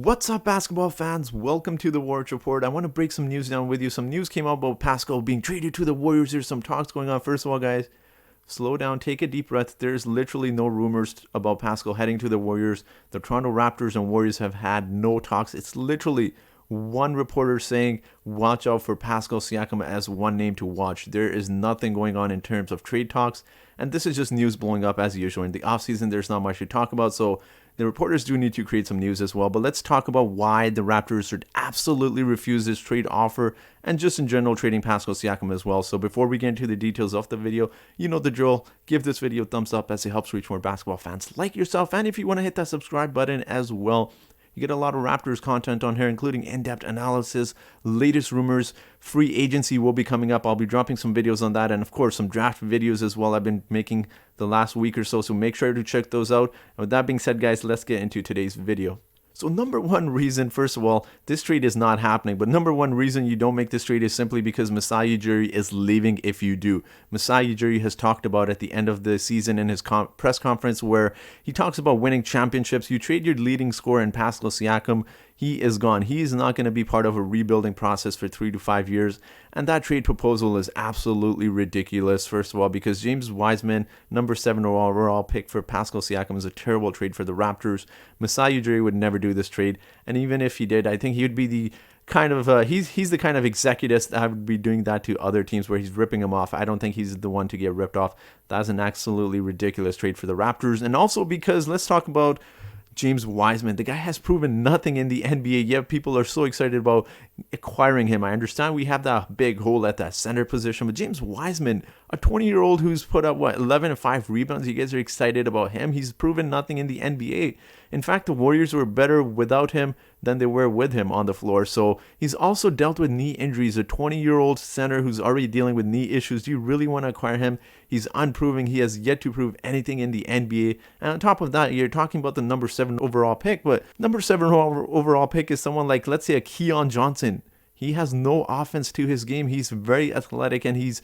What's up, basketball fans? Welcome to the Warriors Report. I want to break some news down with you. Some news came out about Pascal being traded to the Warriors. There's some talks going on. First of all, guys, slow down, take a deep breath. There's literally no rumors about Pascal heading to the Warriors. The Toronto Raptors and Warriors have had no talks. It's literally one reporter saying, watch out for Pascal Siakam as one name to watch. There is nothing going on in terms of trade talks. And this is just news blowing up as usual. In the offseason, there's not much to talk about. So the reporters do need to create some news as well. But let's talk about why the Raptors should absolutely refuse this trade offer and just in general trading Pascal Siakam as well. So before we get into the details of the video, you know the drill. Give this video a thumbs up as it helps reach more basketball fans like yourself. And if you want to hit that subscribe button as well, you get a lot of Raptors content on here, including in-depth analysis, latest rumors, free agency will be coming up. I'll be dropping some videos on that, and of course some draft videos as well I've been making the last week or so, so make sure to check those out. And with that being said, guys, let's get into today's video. So number one reason, first of all, this trade is not happening. But number one reason you don't make this trade is simply because Masai Ujiri is leaving if you do. Masai Ujiri has talked about at the end of the season in his press conference where he talks about winning championships. You trade your leading scorer in Pascal Siakam. He is gone. He is not going to be part of a rebuilding process for 3 to 5 years. And that trade proposal is absolutely ridiculous, first of all, because James Wiseman, number 7 overall pick for Pascal Siakam, is a terrible trade for the Raptors. Masai Ujiri would never do this trade. And even if he did, I think he would be the kind of, he's the kind of executive that would be doing that to other teams where he's ripping them off. I don't think he's the one to get ripped off. That's an absolutely ridiculous trade for the Raptors. And also because, let's talk about James Wiseman. The guy has proven nothing in the NBA, yet people are so excited about acquiring him. I understand we have that big hole at that center position, but James Wiseman, a 20-year-old who's put up, 11 and 5 rebounds, you guys are excited about him. He's proven nothing in the NBA. In fact, the Warriors were better without him than they were with him on the floor. So he's also dealt with knee injuries. A 20-year-old center who's already dealing with knee issues. Do you really want to acquire him? He's unproven. He has yet to prove anything in the NBA. And on top of that, you're talking about the number 7 overall pick. But number 7 overall pick is someone like, let's say, a Keon Johnson. He has no offense to his game. He's very athletic and he's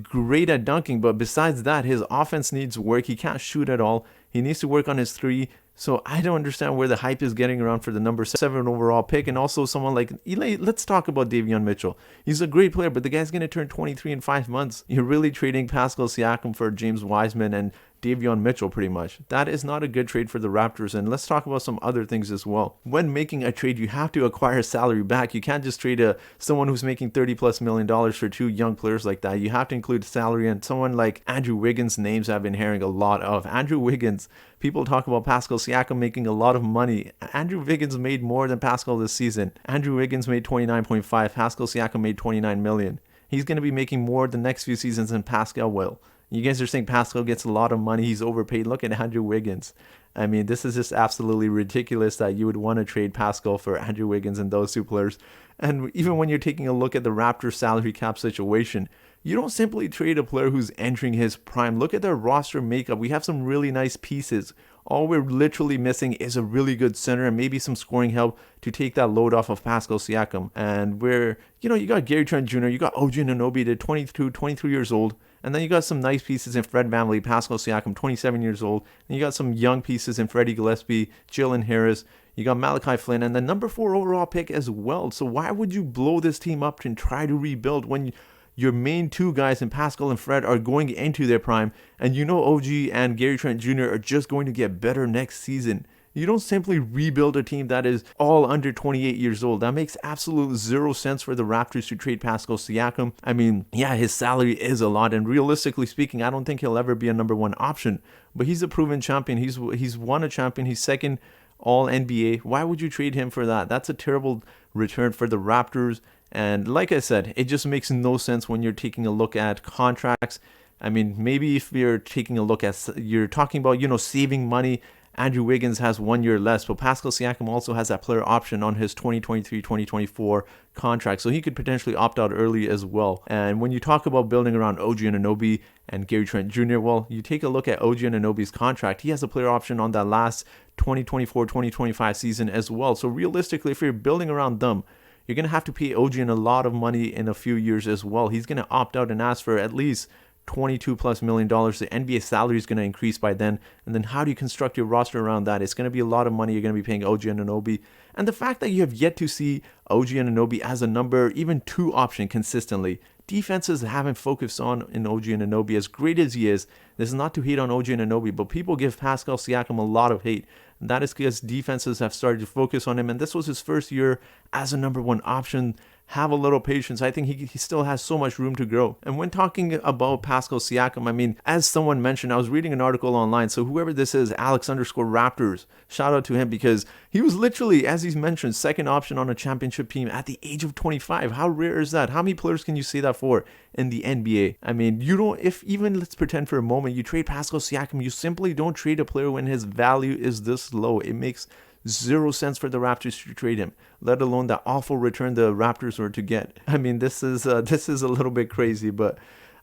great at dunking. But besides that, his offense needs work. He can't shoot at all. He needs to work on his three. So I don't understand where the hype is getting around for the number 7 overall pick. And also someone like, let's talk about Davion Mitchell. He's a great player, but the guy's going to turn 23 in 5 months. You're really trading Pascal Siakam for James Wiseman and Davion Mitchell pretty much. That is not a good trade for the Raptors. And let's talk about some other things as well. When making a trade, you have to acquire salary back. You can't just trade someone who's making $30+ million for 2 young players like that. You have to include salary, and someone like Andrew Wiggins' names I've been hearing a lot of. Andrew Wiggins, people talk about Pascal Siakam making a lot of money. Andrew Wiggins made more than Pascal this season. Andrew Wiggins made 29.5. Pascal Siakam made 29 million. He's going to be making more the next few seasons than Pascal will. You guys are saying Pascal gets a lot of money, he's overpaid. Look at Andrew Wiggins. I mean, this is just absolutely ridiculous that you would want to trade Pascal for Andrew Wiggins and those 2 players. And even when you're taking a look at the Raptors salary cap situation, you don't simply trade a player who's entering his prime. Look at their roster makeup. We have some really nice pieces. All we're literally missing is a really good center and maybe some scoring help to take that load off of Pascal Siakam. And you got Gary Trent Jr., you got OG Anunoby, they're 22, 23 years old. And then you got some nice pieces in Fred VanVleet, Pascal Siakam, 27 years old. And you got some young pieces in Freddie Gillespie, Jalen Harris. You got Malachi Flynn and the number 4 overall pick as well. So why would you blow this team up and try to rebuild when your main 2 guys in Pascal and Fred are going into their prime, and you know OG and Gary Trent Jr. are just going to get better next season? You don't simply rebuild a team that is all under 28 years old. That makes absolute 0 sense for the Raptors to trade Pascal Siakam. I mean, yeah, his salary is a lot, and realistically speaking, I don't think he'll ever be a number 1 option. But he's a proven champion. He's won a champion. He's 2nd all NBA. Why would you trade him for that? That's a terrible return for the Raptors. And like I said, it just makes no sense when you're taking a look at contracts. I mean, maybe if you're taking a look at, you're talking about, saving money. Andrew Wiggins has 1 year less, but Pascal Siakam also has that player option on his 2023-2024 contract, so he could potentially opt out early as well. And when you talk about building around OG Anunoby and Gary Trent Jr., well, you take a look at OG Anunoby's contract. He has a player option on that last 2024-2025 season as well. So realistically, if you're building around them, you're going to have to pay OG a lot of money in a few years as well. He's going to opt out and ask for at least $22 plus million. The NBA salary is going to increase by then. And then how do you construct your roster around that? It's going to be a lot of money you're going to be paying OG Anunoby. And the fact that you have yet to see OG Anunoby as a number even 2 option consistently. Defenses haven't focused on in OG Anunoby, as great as he is. This is not to hate on OG Anunoby, but people give Pascal Siakam a lot of hate. And that is because defenses have started to focus on him. And this was his first year as a number 1 option. Have a little patience. I think he still has so much room to grow. And when talking about Pascal Siakam, I mean, as someone mentioned, I was reading an article online. So whoever this is, Alex_Raptors, shout out to him, because he was literally, as he's mentioned, second option on a championship team at the age of 25. How rare is that? How many players can you say that for in the NBA? I mean, you don't, if even let's pretend for a moment you trade Pascal Siakam, you simply don't trade a player when his value is this low. It makes 0 sense for the Raptors to trade him, let alone the awful return the Raptors were to get. I mean, this is a little bit crazy, but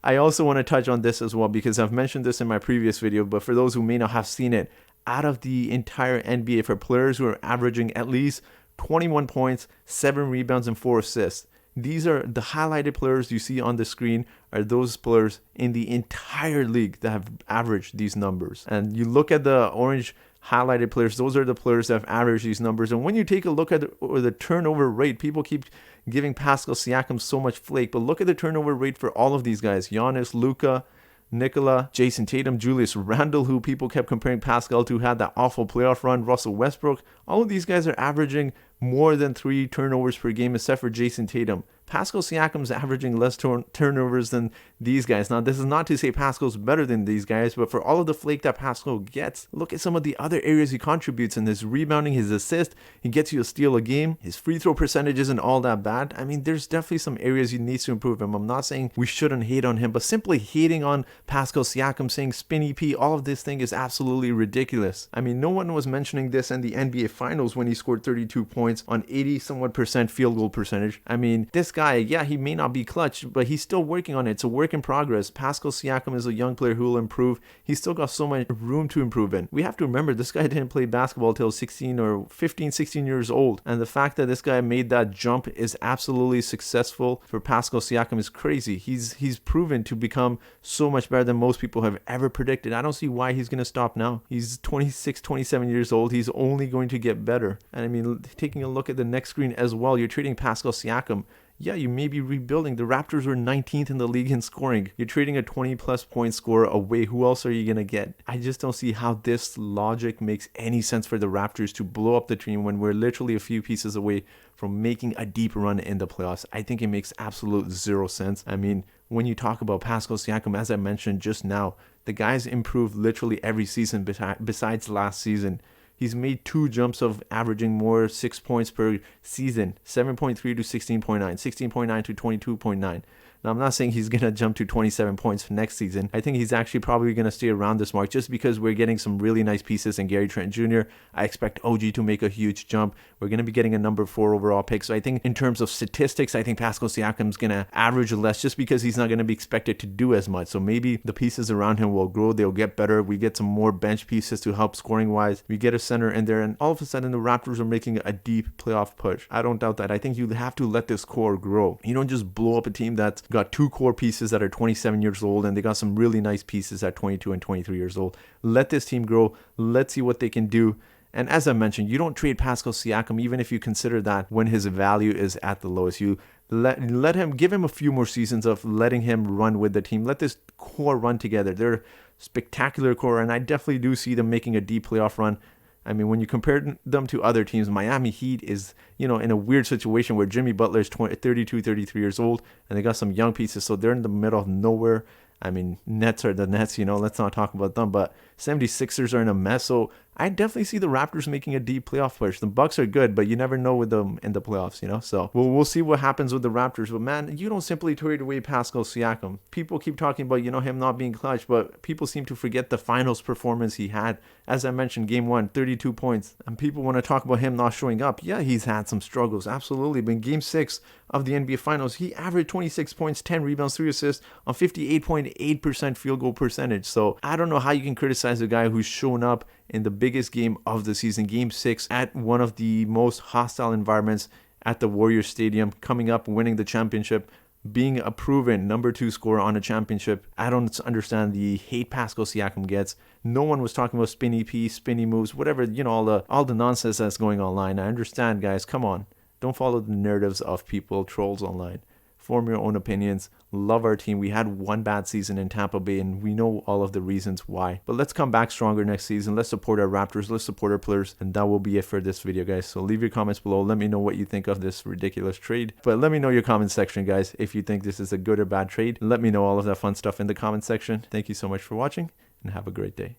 I also want to touch on this as well, because I've mentioned this in my previous video, but for those who may not have seen it, out of the entire NBA, for players who are averaging at least 21 points, 7 rebounds, and 4 assists, these are the highlighted players you see on the screen, are those players in the entire league that have averaged these numbers. And you look at the orange highlighted players, those are the players that have averaged these numbers. And when you take a look at the turnover rate, people keep giving Pascal Siakam so much flake, but look at the turnover rate for all of these guys: Giannis, Luka, Nikola, Jason Tatum, Julius Randle, who people kept comparing Pascal to, had that awful playoff run, Russell Westbrook. All of these guys are averaging more than 3 turnovers per game, except for Jason Tatum. Pascal Siakam's averaging less turnovers than these guys. Now, this is not to say Pascal's better than these guys, but for all of the flake that Pascal gets, look at some of the other areas he contributes in: his rebounding, his assist. He gets you a steal a game. His free throw percentage isn't all that bad. I mean, there's definitely some areas he needs to improve him. I'm not saying we shouldn't hate on him, but simply hating on Pascal Siakam, saying spinny P, all of this thing is absolutely ridiculous. I mean, no one was mentioning this in the NBA Finals when he scored 32 points on 80 somewhat percent field goal percentage. I mean, this guy, yeah, he may not be clutch, but he's still working on it. It's a work in progress. Pascal Siakam is a young player who will improve. He's still got so much room to improve in. We have to remember, this guy didn't play basketball till 16 or 15, 16 years old. And the fact that this guy made that jump is absolutely successful for Pascal Siakam is crazy. He's proven to become so much better than most people have ever predicted. I don't see why he's going to stop now. He's 26, 27 years old. He's only going to get better. And I mean, taking a look at the next screen as well, you're trading Pascal Siakam. Yeah, you may be rebuilding. The Raptors were 19th in the league in scoring. You're trading a 20-plus point scorer away. Who else are you going to get? I just don't see how this logic makes any sense for the Raptors to blow up the team when we're literally a few pieces away from making a deep run in the playoffs. I think it makes absolute 0 sense. I mean, when you talk about Pascal Siakam, as I mentioned just now, the guy's improved literally every season besides last season. He's made 2 jumps of averaging more 6 points per season, 7.3 to 16.9, 16.9 to 22.9. Now, I'm not saying he's going to jump to 27 points for next season. I think he's actually probably going to stay around this mark just because we're getting some really nice pieces in Gary Trent Jr. I expect OG to make a huge jump. We're going to be getting a number 4 overall pick. So I think in terms of statistics, I think Pascal Siakam's going to average less just because he's not going to be expected to do as much. So maybe the pieces around him will grow. They'll get better. We get some more bench pieces to help scoring wise. We get a center in there, and all of a sudden the Raptors are making a deep playoff push. I don't doubt that. I think you have to let this core grow. You don't just blow up a team that's got 2 core pieces that are 27 years old, and they got some really nice pieces at 22 and 23 years old. Let this team grow. Let's see what they can do. And as I mentioned, you don't trade Pascal Siakam even if you consider that when his value is at the lowest. You let him, give him a few more seasons of letting him run with the team. Let this core run together. They're a spectacular core, and I definitely do see them making a deep playoff run. I mean, when you compare them to other teams, Miami Heat is, in a weird situation where Jimmy Butler is 32, 33 years old, and they got some young pieces, so they're in the middle of nowhere. I mean, Nets are the Nets, let's not talk about them, but 76ers are in a mess, so I definitely see the Raptors making a deep playoff push. The Bucks are good, but you never know with them in the playoffs, so we'll see what happens with the Raptors. But man, you don't simply trade away Pascal Siakam. People keep talking about, him not being clutch, but people seem to forget the finals performance he had. As I mentioned, game 1, 32 points, and people want to talk about him not showing up. Yeah, he's had some struggles, absolutely, but in game 6 of the NBA Finals, he averaged 26 points, 10 rebounds, 3 assists on 58.8% field goal percentage. So I don't know how you can criticize a guy who's shown up in the biggest game of the season, game 6, at one of the most hostile environments at the Warriors Stadium, coming up, winning the championship, being a proven number 2 scorer on a championship. I don't understand the hate Pascal Siakam gets. No one was talking about spinny P, spinny moves, whatever, all the nonsense that's going online. I understand, guys. Come on. Don't follow the narratives of people, trolls online. Form your own opinions. Love our team. We had one bad season in Tampa Bay, and we know all of the reasons why. But let's come back stronger next season. Let's support our Raptors. Let's support our players. And that will be it for this video, guys. So leave your comments below. Let me know what you think of this ridiculous trade. But let me know your comment section, guys, if you think this is a good or bad trade. Let me know all of that fun stuff in the comment section. Thank you so much for watching, and have a great day.